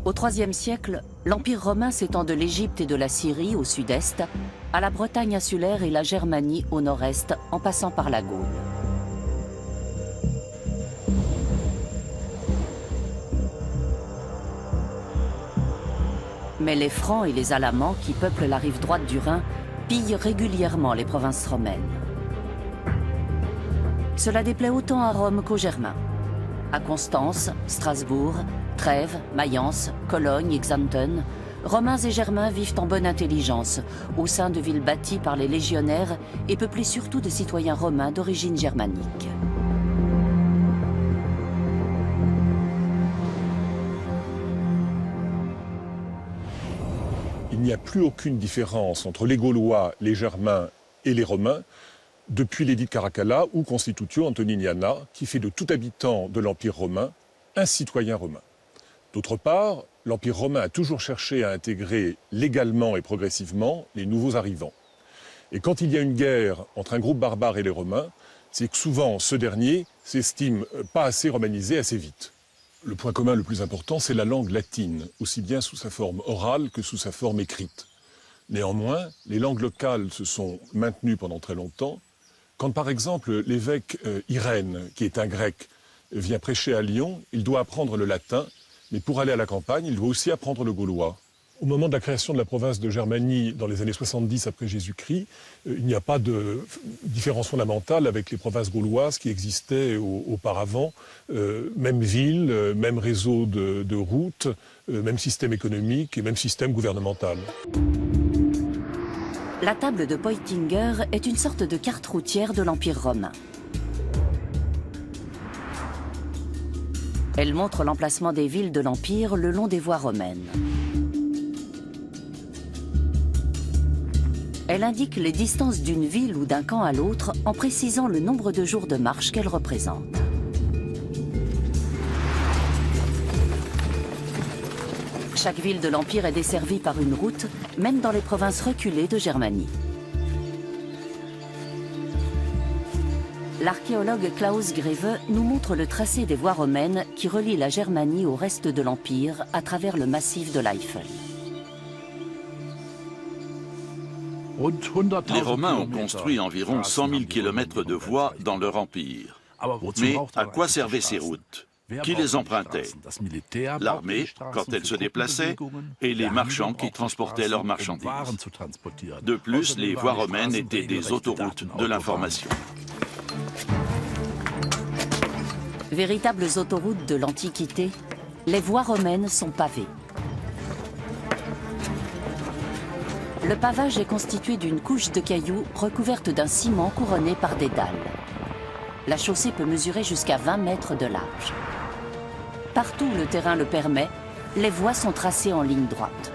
Au IIIe siècle, l'Empire romain s'étend de l'Égypte et de la Syrie au sud-est, à la Bretagne insulaire et la Germanie au nord-est, en passant par la Gaule. Mais les Francs et les Alamans, qui peuplent la rive droite du Rhin, pillent régulièrement les provinces romaines. Cela déplaît autant à Rome qu'aux Germains. À Constance, Strasbourg, Trèves, Mayence, Cologne et Xanten, Romains et Germains vivent en bonne intelligence, au sein de villes bâties par les légionnaires et peuplées surtout de citoyens romains d'origine germanique. Il n'y a plus aucune différence entre les Gaulois, les Germains et les Romains depuis l'édit de Caracalla ou Constitutio Antoniniana, qui fait de tout habitant de l'Empire romain un citoyen romain. D'autre part, l'Empire romain a toujours cherché à intégrer légalement et progressivement les nouveaux arrivants. Et quand il y a une guerre entre un groupe barbare et les Romains, c'est que souvent ce dernier s'estime pas assez romanisé assez vite. Le point commun le plus important, c'est la langue latine, aussi bien sous sa forme orale que sous sa forme écrite. Néanmoins, les langues locales se sont maintenues pendant très longtemps. Quand par exemple l'évêque Irène, qui est un grec, vient prêcher à Lyon, il doit apprendre le latin, mais pour aller à la campagne, il doit aussi apprendre le gaulois. Au moment de la création de la province de Germanie, dans les années 70 après Jésus-Christ, il n'y a pas de différence fondamentale avec les provinces gauloises qui existaient auparavant. Même ville, même réseau de routes, même système économique et même système gouvernemental. La table de Peutinger est une sorte de carte routière de l'Empire romain. Elle montre l'emplacement des villes de l'Empire le long des voies romaines. Elle indique les distances d'une ville ou d'un camp à l'autre en précisant le nombre de jours de marche qu'elle représente. Chaque ville de l'Empire est desservie par une route, même dans les provinces reculées de Germanie. L'archéologue Klaus Greve nous montre le tracé des voies romaines qui relient la Germanie au reste de l'Empire à travers le massif de l'Eifel. Les Romains ont construit environ 100 000 km de voies dans leur empire. Mais à quoi servaient ces routes? Qui les empruntait? L'armée, quand elle se déplaçait, et les marchands qui transportaient leurs marchandises. De plus, les voies romaines étaient des autoroutes de l'information. Véritables autoroutes de l'Antiquité, les voies romaines sont pavées. Le pavage est constitué d'une couche de cailloux recouverte d'un ciment couronné par des dalles. La chaussée peut mesurer jusqu'à 20 mètres de large. Partout où le terrain le permet, les voies sont tracées en ligne droite.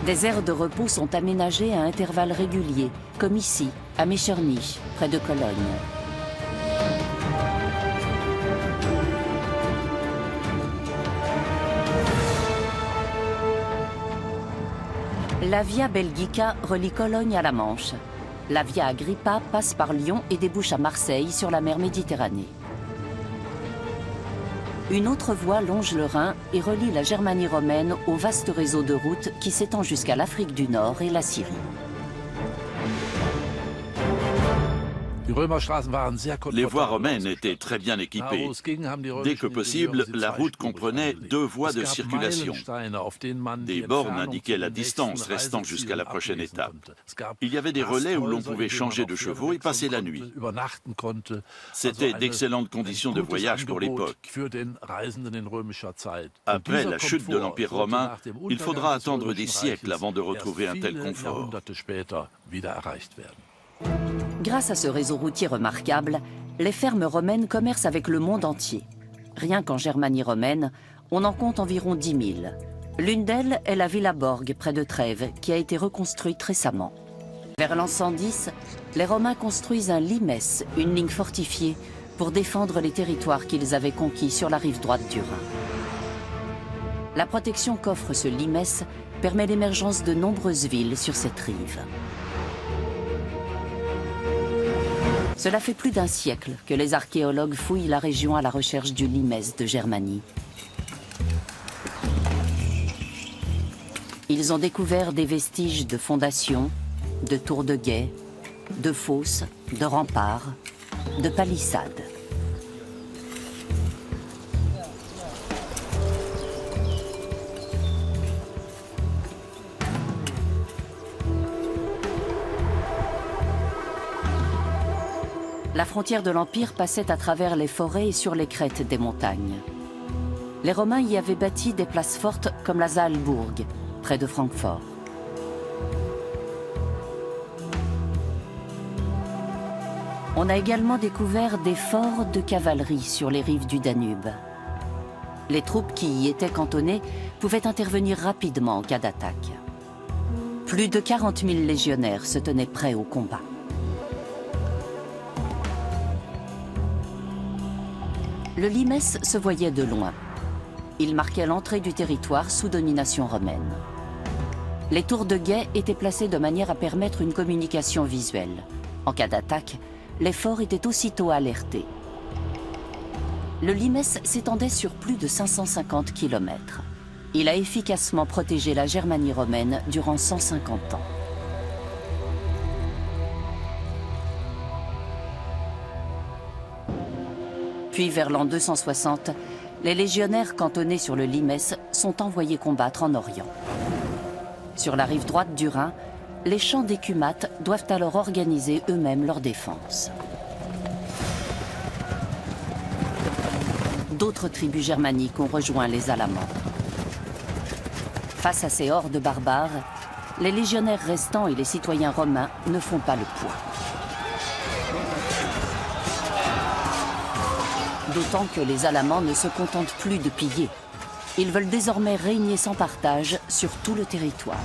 Des aires de repos sont aménagées à intervalles réguliers, comme ici, à Metternich, près de Cologne. La Via Belgica relie Cologne à la Manche. La Via Agrippa passe par Lyon et débouche à Marseille sur la mer Méditerranée. Une autre voie longe le Rhin et relie la Germanie romaine au vaste réseau de routes qui s'étend jusqu'à l'Afrique du Nord et la Syrie. Les voies romaines étaient très bien équipées. Dès que possible, la route comprenait 2 voies de circulation. Des bornes indiquaient la distance restant jusqu'à la prochaine étape. Il y avait des relais où l'on pouvait changer de chevaux et passer la nuit. C'était d'excellentes conditions de voyage pour l'époque. Après la chute de l'Empire romain, il faudra attendre des siècles avant de retrouver un tel confort. Grâce à ce réseau routier remarquable, les fermes romaines commercent avec le monde entier. Rien qu'en Germanie romaine, on en compte environ 10 000. L'une d'elles est la Villa Borg, près de Trèves, qui a été reconstruite récemment. Vers l'an 110, les Romains construisent un limes, une ligne fortifiée, pour défendre les territoires qu'ils avaient conquis sur la rive droite du Rhin. La protection qu'offre ce limes permet l'émergence de nombreuses villes sur cette rive. Cela fait plus d'un siècle que les archéologues fouillent la région à la recherche du limès de Germanie. Ils ont découvert des vestiges de fondations, de tours de guet, de fosses, de remparts, de palissades. La frontière de l'Empire passait à travers les forêts et sur les crêtes des montagnes. Les Romains y avaient bâti des places fortes comme la Saalburg, près de Francfort. On a également découvert des forts de cavalerie sur les rives du Danube. Les troupes qui y étaient cantonnées pouvaient intervenir rapidement en cas d'attaque. Plus de 40 000 légionnaires se tenaient prêts au combat. Le limès se voyait de loin. Il marquait l'entrée du territoire sous domination romaine. Les tours de guet étaient placées de manière à permettre une communication visuelle. En cas d'attaque, les forts étaient aussitôt alertés. Le limès s'étendait sur plus de 550 km. Il a efficacement protégé la Germanie romaine durant 150 ans. Puis, vers l'an 260, les légionnaires cantonnés sur le limès sont envoyés combattre en Orient. Sur la rive droite du Rhin, les champs d'écumates doivent alors organiser eux-mêmes leur défense. D'autres tribus germaniques ont rejoint les Alamans. Face à ces hordes barbares, les légionnaires restants et les citoyens romains ne font pas le poids. D'autant que les Alamans ne se contentent plus de piller. Ils veulent désormais régner sans partage sur tout le territoire.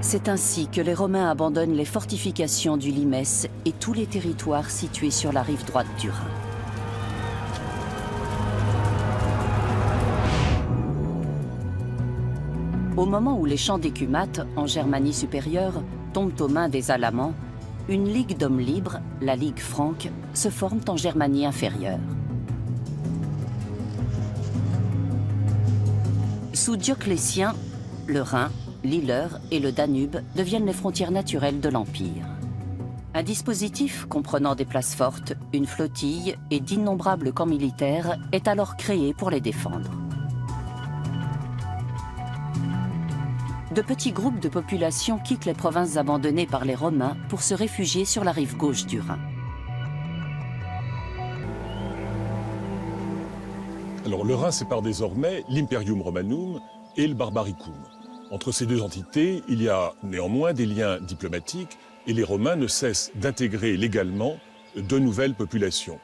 C'est ainsi que les Romains abandonnent les fortifications du limès et tous les territoires situés sur la rive droite du Rhin. Au moment où les champs d'écumates, en Germanie supérieure, tombent aux mains des Alamans, une ligue d'hommes libres, la Ligue franque, se forme en Germanie inférieure. Sous Dioclétien, le Rhin, l'Iller et le Danube deviennent les frontières naturelles de l'Empire. Un dispositif comprenant des places fortes, une flottille et d'innombrables camps militaires est alors créé pour les défendre. De petits groupes de population quittent les provinces abandonnées par les Romains pour se réfugier sur la rive gauche du Rhin. Alors le Rhin sépare désormais l'Imperium Romanum et le Barbaricum. Entre ces deux entités, il y a néanmoins des liens diplomatiques et les Romains ne cessent d'intégrer légalement de nouvelles populations.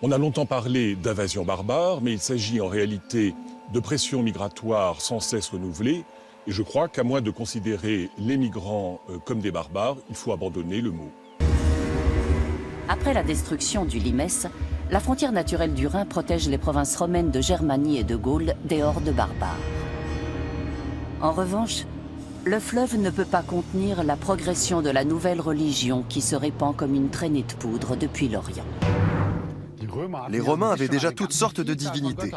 On a longtemps parlé d'invasion barbare, mais il s'agit en réalité de pressions migratoires sans cesse renouvelées. Et je crois qu'à moins de considérer les migrants comme des barbares, il faut abandonner le mot. Après la destruction du limès, la frontière naturelle du Rhin protège les provinces romaines de Germanie et de Gaule des hordes barbares. En revanche, le fleuve ne peut pas contenir la progression de la nouvelle religion qui se répand comme une traînée de poudre depuis l'Orient. Les Romains avaient déjà toutes sortes de divinités,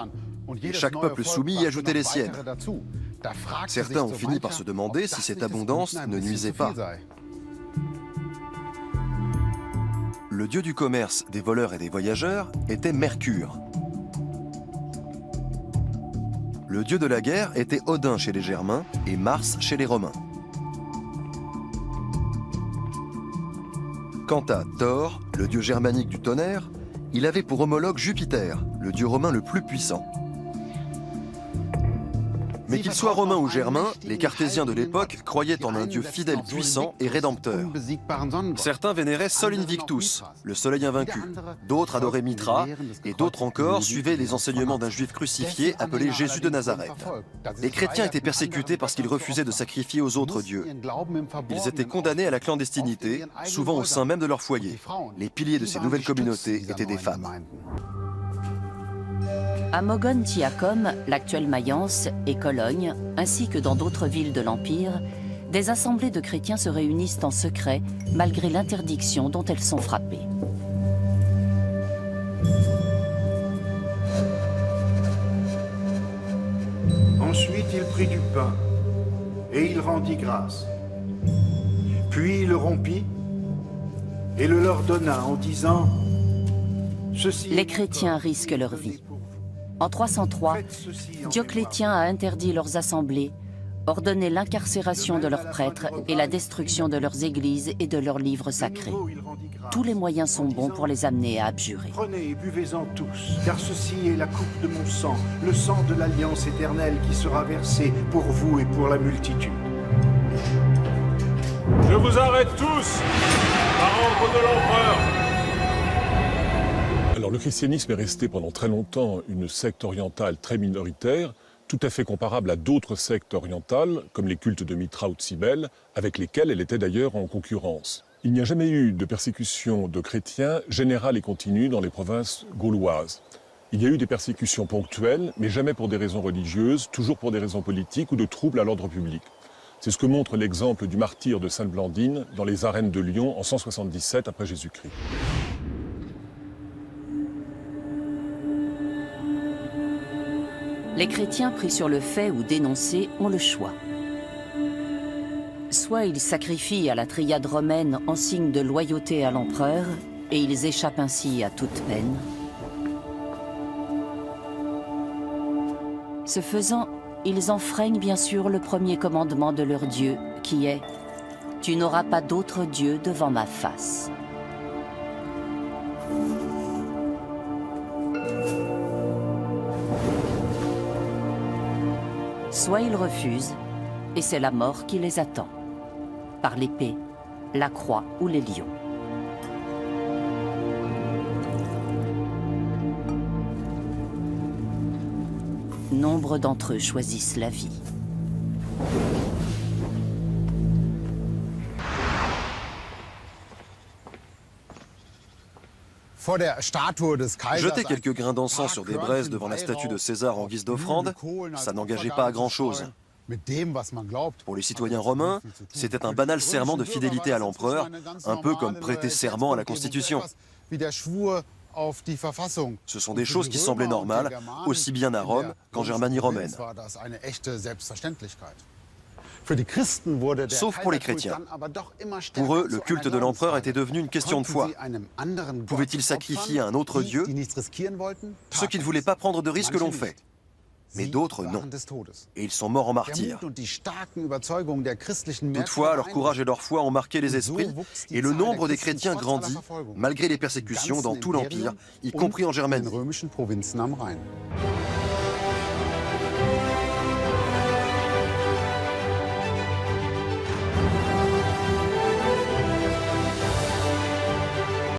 et chaque peuple soumis y ajoutait les siennes. Certains ont fini par se demander si cette abondance ne nuisait pas. Le dieu du commerce, des voleurs et des voyageurs était Mercure. Le dieu de la guerre était Odin chez les Germains et Mars chez les Romains. Quant à Thor, le dieu germanique du tonnerre, il avait pour homologue Jupiter, le dieu romain le plus puissant. Mais qu'ils soient romains ou germains, les cartésiens de l'époque croyaient en un dieu fidèle, puissant et rédempteur. Certains vénéraient Sol Invictus, le soleil invaincu. D'autres adoraient Mithra, et d'autres encore suivaient les enseignements d'un juif crucifié appelé Jésus de Nazareth. Les chrétiens étaient persécutés parce qu'ils refusaient de sacrifier aux autres dieux. Ils étaient condamnés à la clandestinité, souvent au sein même de leur foyer. Les piliers de ces nouvelles communautés étaient des femmes. À Mogontiacum, l'actuelle Mayence, et Cologne, ainsi que dans d'autres villes de l'Empire, Des assemblées de chrétiens se réunissent en secret, malgré l'interdiction dont elles sont frappées. Ensuite, il prit du pain, et il rendit grâce. Puis il le rompit, et le leur donna en disant « Ceci Les chrétiens risquent leur vie. En 303, Dioclétien a interdit leurs assemblées, ordonné l'incarcération de leurs prêtres et la destruction de leurs églises et de leurs livres sacrés. Tous les moyens sont bons pour les amener à abjurer. Prenez et buvez-en tous, car ceci est la coupe de mon sang, le sang de l'alliance éternelle qui sera versé pour vous et pour la multitude. Je vous arrête tous par ordre de l'empereur. Alors le christianisme est resté pendant très longtemps une secte orientale très minoritaire, tout à fait comparable à d'autres sectes orientales, comme les cultes de Mithra ou de Cybèle, avec lesquels elle était d'ailleurs en concurrence. Il n'y a jamais eu de persécution de chrétiens générale et continue dans les provinces gauloises. Il y a eu des persécutions ponctuelles, mais jamais pour des raisons religieuses, toujours pour des raisons politiques ou de troubles à l'ordre public. C'est ce que montre l'exemple du martyre de Sainte Blandine dans les arènes de Lyon en 177 après Jésus-Christ. Les chrétiens pris sur le fait ou dénoncés ont le choix. Soit ils sacrifient à la triade romaine en signe de loyauté à l'empereur, et ils échappent ainsi à toute peine. Ce faisant, ils enfreignent bien sûr le premier commandement de leur Dieu, qui est « Tu n'auras pas d'autre Dieu devant ma face ». Soit ils refusent, et c'est la mort qui les attend, par l'épée, la croix ou les lions. Nombre d'entre eux choisissent la vie. Jeter quelques grains d'encens sur des braises devant la statue de César en guise d'offrande, ça n'engageait pas à grand-chose. Pour les citoyens romains, c'était un banal serment de fidélité à l'empereur, un peu comme prêter serment à la Constitution. Ce sont des choses qui semblaient normales, aussi bien à Rome qu'en Germanie romaine. Sauf pour les chrétiens. Pour eux, le culte de l'empereur était devenu une question de foi. Pouvaient-ils sacrifier à un autre dieu? Ceux qui ne voulaient pas prendre de risques l'ont fait. Mais d'autres, non. Et ils sont morts en martyrs. Toutefois, leur courage et leur foi ont marqué les esprits, et le nombre des chrétiens grandit, malgré les persécutions dans tout l'Empire, y compris en Germanie.